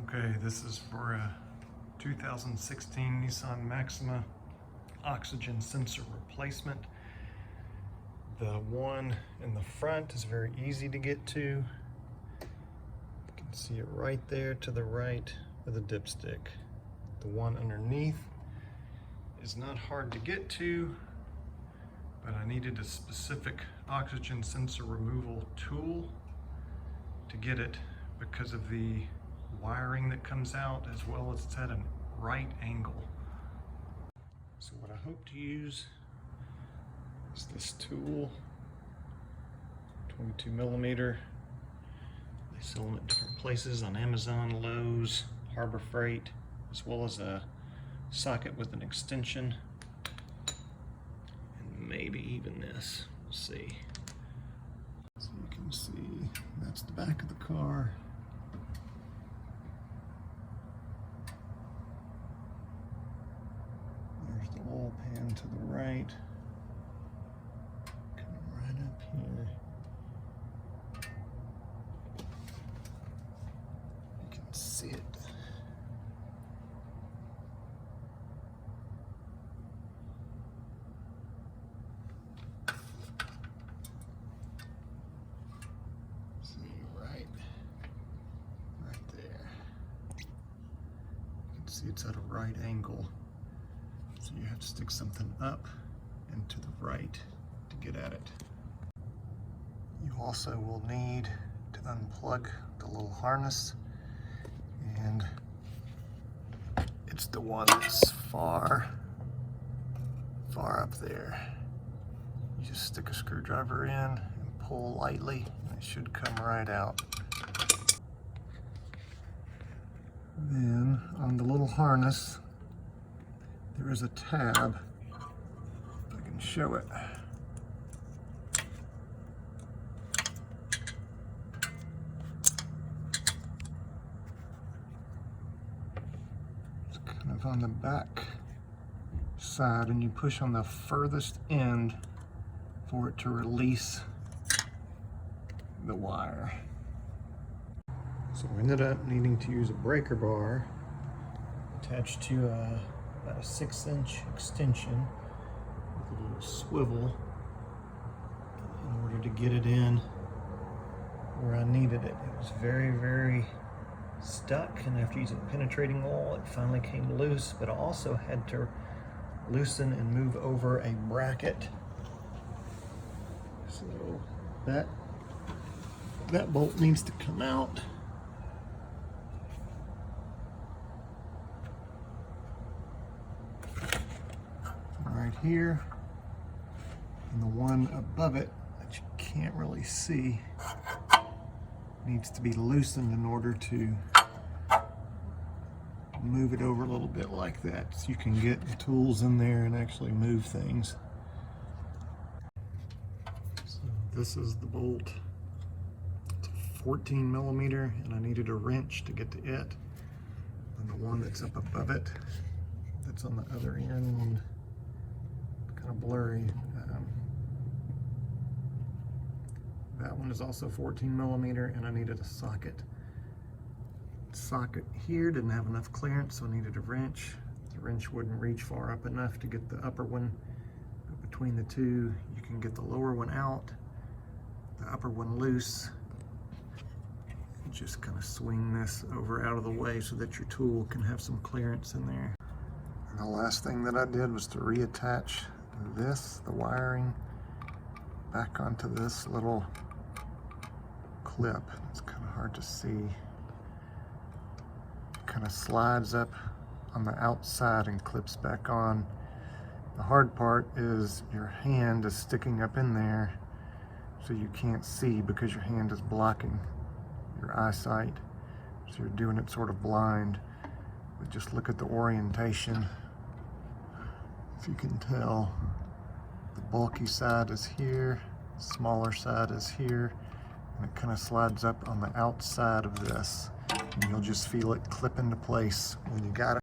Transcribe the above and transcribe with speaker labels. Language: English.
Speaker 1: Okay, this is for a 2016 Nissan Maxima oxygen sensor replacement. The one in the front is very easy to get to. You can see it right there to the right of the dipstick. The one underneath is not hard to get to, but I needed a specific oxygen sensor removal tool to get it because of the wiring that comes out, as well as it's at a right angle. So what I hope to use is this tool, 22 millimeter. They sell them at different places on Amazon, Lowe's, Harbor Freight, as well as a socket with an extension, and maybe even this. We'll see. So you can see that's the back of the car. There's the oil pan to the right. Coming right up here. You can see it. See, it's at a right angle, so you have to stick something up and to the right to get at it. You also will need to unplug the little harness, and it's the one that's far up there. You just stick a screwdriver in and pull lightly, and it should come right out. Then on the little harness, there is a tab, if I can show it. It's kind of on the back side, and you push on the furthest end for it to release the wire. So we ended up needing to use a breaker bar attached to about a 6-inch extension with a little swivel in order to get it in where I needed it. It was very stuck, and after using penetrating oil, it finally came loose, but I also had to loosen and move over a bracket. So that bolt needs to come out. Right here, and the one above it that you can't really see needs to be loosened in order to move it over a little bit like that, so you can get the tools in there and actually move things. So this is the bolt. It's a 14 millimeter, and I needed a wrench to get to it. And the one that's up above it, that's on the other end, kind of blurry. That one is also 14 millimeter, and I needed a socket. The socket here didn't have enough clearance, so I needed a wrench. The wrench wouldn't reach far up enough to get the upper one. But between the two, you can get the lower one out, the upper one loose, and just kind of swing this over out of the way so that your tool can have some clearance in there. And the last thing that I did was to reattach the wiring back onto this little clip. It's kind of hard to see. It kind of slides up on the outside and clips back on. The hard part is your hand is sticking up in there, so you can't see because your hand is blocking your eyesight. So you're doing it sort of blind. But just look at the orientation. If you can tell, the bulky side is here, smaller side is here, and it kind of slides up on the outside of this, and you'll just feel it clip into place when you got it.